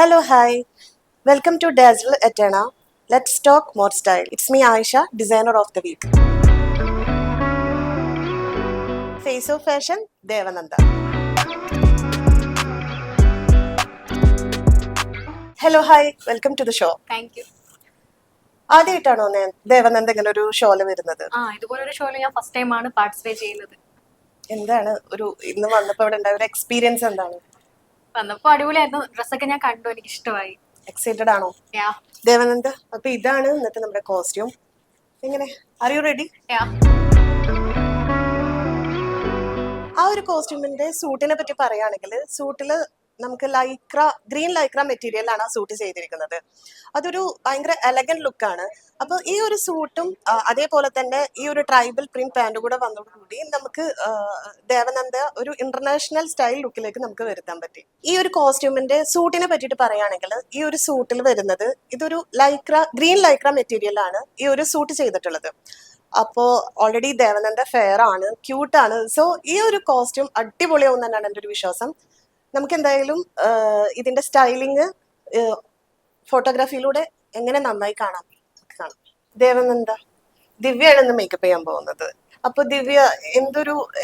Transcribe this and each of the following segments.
Hello, hi. Welcome to Dazzle Etena. Let's talk more style. It's me, Aisha, designer of the week. Face of fashion, Devananda. Hello, hi. Welcome to the show. Thank you. ആദ്യമായിട്ടാണോ ഞാൻ ദേവനന്ദ ഇങ്ങനെ ഒരു ഷോയിൽ വരുന്നത്? ഇതുപോലൊരു ഷോയിൽ ഞാൻ first time ആണ് പാർട്ടിസിപ്പേറ്റ് ചെയ്യുന്നത്. എന്താണ് ഇന്ന് വന്നപ്പോൾ ഇവിടെ ഉണ്ടായ ഒരു എക്സ്പീരിയൻസ് എന്താണ്? വന്നപ്പോ അടിപൊളിയായിരുന്നു. ഡ്രസ്സൊക്കെ ഞാൻ കണ്ടു, എനിക്ക് ഇഷ്ടമായി. എക്സൈറ്റഡ് ആണോ ദേവനന്ദ? അപ്പൊ ഇതാണ് ഇന്നത്തെ നമ്മുടെ കോസ്റ്റ്യൂം. എങ്ങനെ, ആർ യു റെഡി? ആ ഒരു കോസ്റ്റ്യൂമിന്റെ സൂട്ടിനെ പറ്റി പറയുകയാണെങ്കിൽ, സൂട്ടില് നമുക്ക് ഗ്രീൻ ലൈക്ര മെറ്റീരിയൽ ആണ് ആ സൂട്ട് ചെയ്തിരിക്കുന്നത്. അതൊരു ഭയങ്കര എലഗന്റ് ലുക്കാണ്. അപ്പൊ ഈ ഒരു സൂട്ടും അതേപോലെ തന്നെ ഈ ഒരു ട്രൈബൽ പ്രിന്റ് പാൻറ്റും കൂടെ വന്നതോടുകൂടി നമുക്ക് ദേവനന്ദ ഒരു ഇന്റർനാഷണൽ സ്റ്റൈൽ ലുക്കിലേക്ക് നമുക്ക് വരുത്താൻ പറ്റി. ഈ ഒരു കോസ്റ്റ്യൂമിന്റെ സൂട്ടിനെ പറ്റിയിട്ട് പറയുകയാണെങ്കിൽ, ഈ ഒരു സൂട്ടിൽ വരുന്നത് ഇതൊരു ഗ്രീൻ ലൈക്ര മെറ്റീരിയൽ ആണ് ഈ ഒരു സൂട്ട് ചെയ്തിട്ടുള്ളത്. അപ്പോ ഓൾറെഡി ദേവനന്ദ ഫെയർ ആണ്, ക്യൂട്ടാണ്. സോ ഈ ഒരു കോസ്റ്റ്യൂം അടിപൊളിയാവും തന്നെയാണ് എൻ്റെ ഒരു വിശ്വാസം. നമുക്ക് എന്തായാലും ഇതിന്റെ സ്റ്റൈലിങ് ഫോട്ടോഗ്രാഫിയിലൂടെ എങ്ങനെ നന്നായി കാണാം. ദേവനന്ദ, ദിവ്യയാണ് ഇന്ന് മേക്കപ്പ് ചെയ്യാൻ പോകുന്നത്. അപ്പൊ ദിവ്യ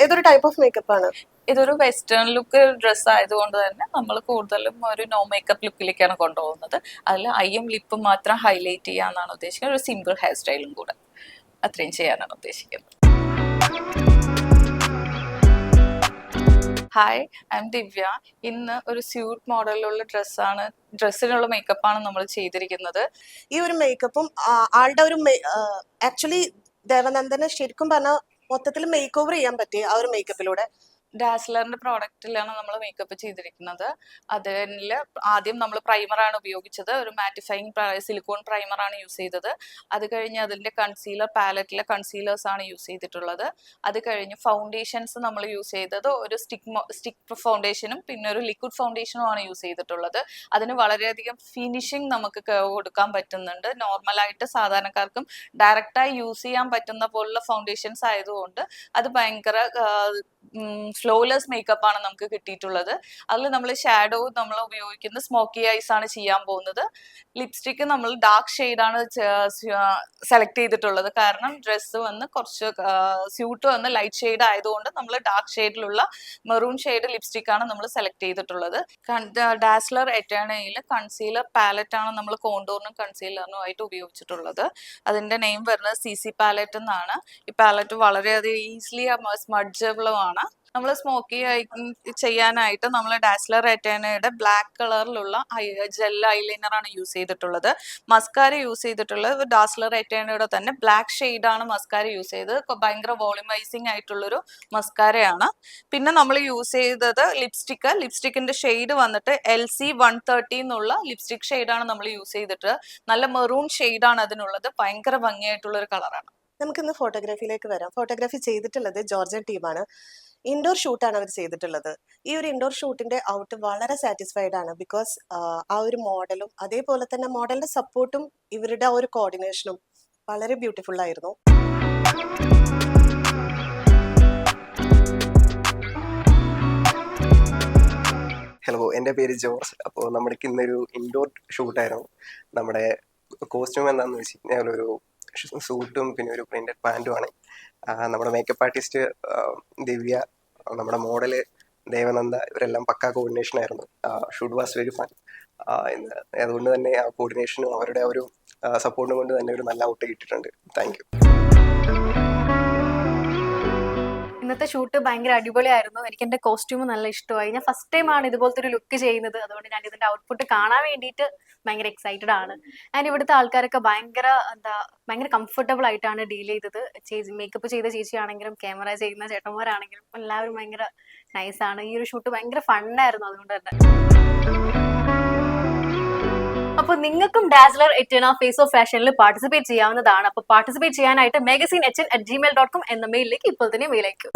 ഏതൊരു ടൈപ്പ് ഓഫ് മേക്കപ്പ് ആണ്? ഇതൊരു വെസ്റ്റേൺ ലുക്ക് ഡ്രസ്സ് ആയതുകൊണ്ട് തന്നെ നമ്മൾ കൂടുതലും ഒരു നോ മേക്കപ്പ് ലുക്കിലേക്കാണ് കൊണ്ടുപോകുന്നത്. അതിൽ ഐയും ലിപ്പും മാത്രം ഹൈലൈറ്റ് ചെയ്യാന്നാണ് ഉദ്ദേശിക്കുന്നത്. ഒരു സിമ്പിൾ ഹെയർ സ്റ്റൈലും കൂടെ അത്രയും ചെയ്യാനാണ് ഉദ്ദേശിക്കുന്നത്. ഹായ്, ഐ എം ദിവ്യ. ഇന്ന് ഒരു സ്യൂട്ട് മോഡലിലുള്ള ഡ്രസ്സിനുള്ള മേക്കപ്പാണ് നമ്മൾ ചെയ്തിരിക്കുന്നത്. ഈ ഒരു മേക്കപ്പും ആളുടെ ഒരു ആക്ച്വലി ദേവനന്ദനെ ശരിക്കും പറഞ്ഞാൽ മൊത്തത്തിൽ മേക്ക് ഓവർ ചെയ്യാൻ പറ്റി ആ ഒരു മേക്കപ്പിലൂടെ. ഡാസ്ലറിന്റെ പ്രോഡക്റ്റിലാണ് നമ്മൾ മേക്കപ്പ് ചെയ്തിരിക്കുന്നത്. അതിൽ ആദ്യം നമ്മൾ പ്രൈമറാണ് ഉപയോഗിച്ചത്. ഒരു മാറ്റിഫൈങ് സിലിക്കോൺ പ്രൈമറാണ് യൂസ് ചെയ്തത്. അത് കഴിഞ്ഞ് അതിന്റെ കൺസീലർ, പാലറ്റിലെ കൺസീലേഴ്സ് ആണ് യൂസ് ചെയ്തിട്ടുള്ളത്. അത് കഴിഞ്ഞ് ഫൗണ്ടേഷൻസ് നമ്മൾ യൂസ് ചെയ്തത് ഒരു സ്റ്റിക്ക് ഫൗണ്ടേഷനും പിന്നെ ഒരു ലിക്വിഡ് ഫൗണ്ടേഷനും ആണ് യൂസ് ചെയ്തിട്ടുള്ളത്. അതിന് വളരെയധികം ഫിനിഷിങ് നമുക്ക് കൊടുക്കാൻ പറ്റുന്നുണ്ട്. നോർമലായിട്ട് സാധാരണക്കാർക്കും ഡയറക്റ്റായി യൂസ് ചെയ്യാൻ പറ്റുന്ന പോലുള്ള ഫൗണ്ടേഷൻസ് ആയതുകൊണ്ട് അത് ഭയങ്കര ഫ്ലോലെസ് മേക്കപ്പ് ആണ് നമുക്ക് കിട്ടിയിട്ടുള്ളത്. അതിൽ നമ്മൾ ഷാഡോ നമ്മൾ ഉപയോഗിക്കുന്നത് സ്മോക്കി ഐസ് ആണ് ചെയ്യാൻ പോകുന്നത്. ലിപ്സ്റ്റിക്ക് നമ്മൾ ഡാർക്ക് ഷെയ്ഡാണ് സെലക്ട് ചെയ്തിട്ടുള്ളത്. കാരണം ഡ്രസ്സ് വന്ന് കുറച്ച് സ്യൂട്ട് വന്ന് ലൈറ്റ് ഷെയ്ഡ് ആയതുകൊണ്ട് നമ്മൾ ഡാർക്ക് ഷെയ്ഡിലുള്ള മെറൂൺ ഷെയ്ഡ് ലിപ്സ്റ്റിക് ആണ് നമ്മൾ സെലക്ട് ചെയ്തിട്ടുള്ളത്. ഡാസ്ലർ എറ്റേണയിൽ കൺസീലർ പാലറ്റ് ആണ് നമ്മൾ കോണ്ടൂറിനും കൺസീലറിനും ആയിട്ട് ഉപയോഗിച്ചിട്ടുള്ളത്. അതിന്റെ നെയിം വരുന്നത് CC പാലറ്റ് എന്നാണ്. ഈ പാലറ്റ് വളരെയധികം ഈസിലി സ്മഡ്ജബിളും ആണ്. നമ്മൾ സ്മോക്കി ചെയ്യാനായിട്ട് നമ്മൾ ഡാസ്ലർ എറ്റേണയുടെ ബ്ലാക്ക് കളറിലുള്ള ജെൽ ഐലൈനറാണ് യൂസ് ചെയ്തിട്ടുള്ളത്. മസ്കാര യൂസ് ചെയ്തിട്ടുള്ളത് ഡാസ്ലർ എറ്റേണയുടെ തന്നെ ബ്ലാക്ക് ഷെയ്ഡാണ് മസ്കാര യൂസ് ചെയ്തത്. ഭയങ്കര വോളിമൈസിങ് ആയിട്ടുള്ളൊരു മസ്കാരയാണ്. പിന്നെ നമ്മൾ യൂസ് ചെയ്തത് ലിപ്സ്റ്റിക്കിന്റെ ഷെയ്ഡ് വന്നിട്ട് LC 130 എന്നുള്ള ലിപ്സ്റ്റിക് ഷെയ്ഡാണ് നമ്മൾ യൂസ് ചെയ്തിട്ട്. നല്ല മെറൂൺ ഷെയ്ഡാണ് അതിനുള്ളത്. ഭയങ്കര ഭംഗിയായിട്ടുള്ളൊരു കളറാണ്. നമുക്കിന്ന് ഫോട്ടോഗ്രാഫിയിലേക്ക് വരാം. ഫോട്ടോഗ്രാഫി ചെയ്തിട്ടുള്ളത് ജോർജിയൻ ടീമാണ്. ഇൻഡോർ ഷൂട്ടാണ് അവർ ചെയ്തിട്ടുള്ളത്. ഈ ഒരു ഇൻഡോർ ഷൂട്ടിന്റെ ഔട്ട് വളരെ സാറ്റിസ്ഫൈഡ് ആണ്. ബിക്കോസ് ആ ഒരു മോഡലും അതേപോലെ തന്നെ മോഡലിന്റെ സപ്പോർട്ടും ഇവരുടെ ആ ഒരു കോർഡിനേഷനും വളരെ ബ്യൂട്ടിഫുൾ ആയിരുന്നു. ഹലോ, എൻ്റെ പേര് ജോർജ്. അപ്പോൾ നമ്മുടെ ഇന്നൊരു ഇൻഡോർ ഷൂട്ടായിരുന്നു. നമ്മുടെ കോസ്റ്റ്യൂം എന്താണെന്ന് വെച്ച് കഴിഞ്ഞാൽ ഒരു സൂട്ടും പിന്നെ ഒരു പ്രിന്റഡ് പാൻറ്റുമാണ്. നമ്മുടെ മേക്കപ്പ് ആർട്ടിസ്റ്റ് ദിവ്യ, നമ്മുടെ മോഡല് ദേവനന്ദ, ഇവരെല്ലാം പക്കാ കോർഡിനേഷൻ ആയിരുന്നു. Shoot was very fun. അതുകൊണ്ട് തന്നെ ആ കോർഡിനേഷനും അവരുടെ ഒരു സപ്പോർട്ടും കൊണ്ട് തന്നെ ഒരു നല്ല ഔട്ട് കിട്ടിയിട്ടുണ്ട്. Thank you. ഇന്നത്തെ ഷൂട്ട് ഭയങ്കര അടിപൊളിയായിരുന്നു. എനിക്ക് എന്റെ കോസ്റ്റ്യൂം നല്ല ഇഷ്ടമായി. ഞാൻ ഫസ്റ്റ് ടൈം ആണ് ഇതുപോലത്തെ ഒരു ലുക്ക് ചെയ്യുന്നത്. അതുകൊണ്ട് ഞാൻ ഇതിന്റെ ഔട്ട്പുട്ട് കാണാൻ വേണ്ടിയിട്ട് ഭയങ്കര എക്സൈറ്റഡ് ആണ്. ആൻഡ് ഇവിടുത്തെ ആൾക്കാരൊക്കെ ഭയങ്കര കംഫർട്ടബിൾ ആയിട്ടാണ് ഡീൽ ചെയ്തത്. മേക്കപ്പ് ചെയ്ത ചേച്ചിയാണെങ്കിലും ക്യാമറ ചെയ്യുന്ന ചേട്ടന്മാരാണെങ്കിലും എല്ലാവരും ഭയങ്കര നൈസാണ്. ഈ ഒരു ഷൂട്ട് ഭയങ്കര ഫണ്ണായിരുന്നു. അതുകൊണ്ട് തന്നെ അപ്പൊ നിങ്ങൾക്കും ഡാസ്ലർ എറ്റേണ ഫേസ് ഓഫ് ഫാഷനിൽ പാർട്ടിസിപ്പേറ്റ് ചെയ്യാവുന്നതാണ്. അപ്പൊ പാർട്ടിസിപ്പേറ്റ് ചെയ്യാനായിട്ട് magazine@gmail.com എന്ന മെയിലിലേക്ക് ഇപ്പോൾ തന്നെ മെയിൽ അയക്കും.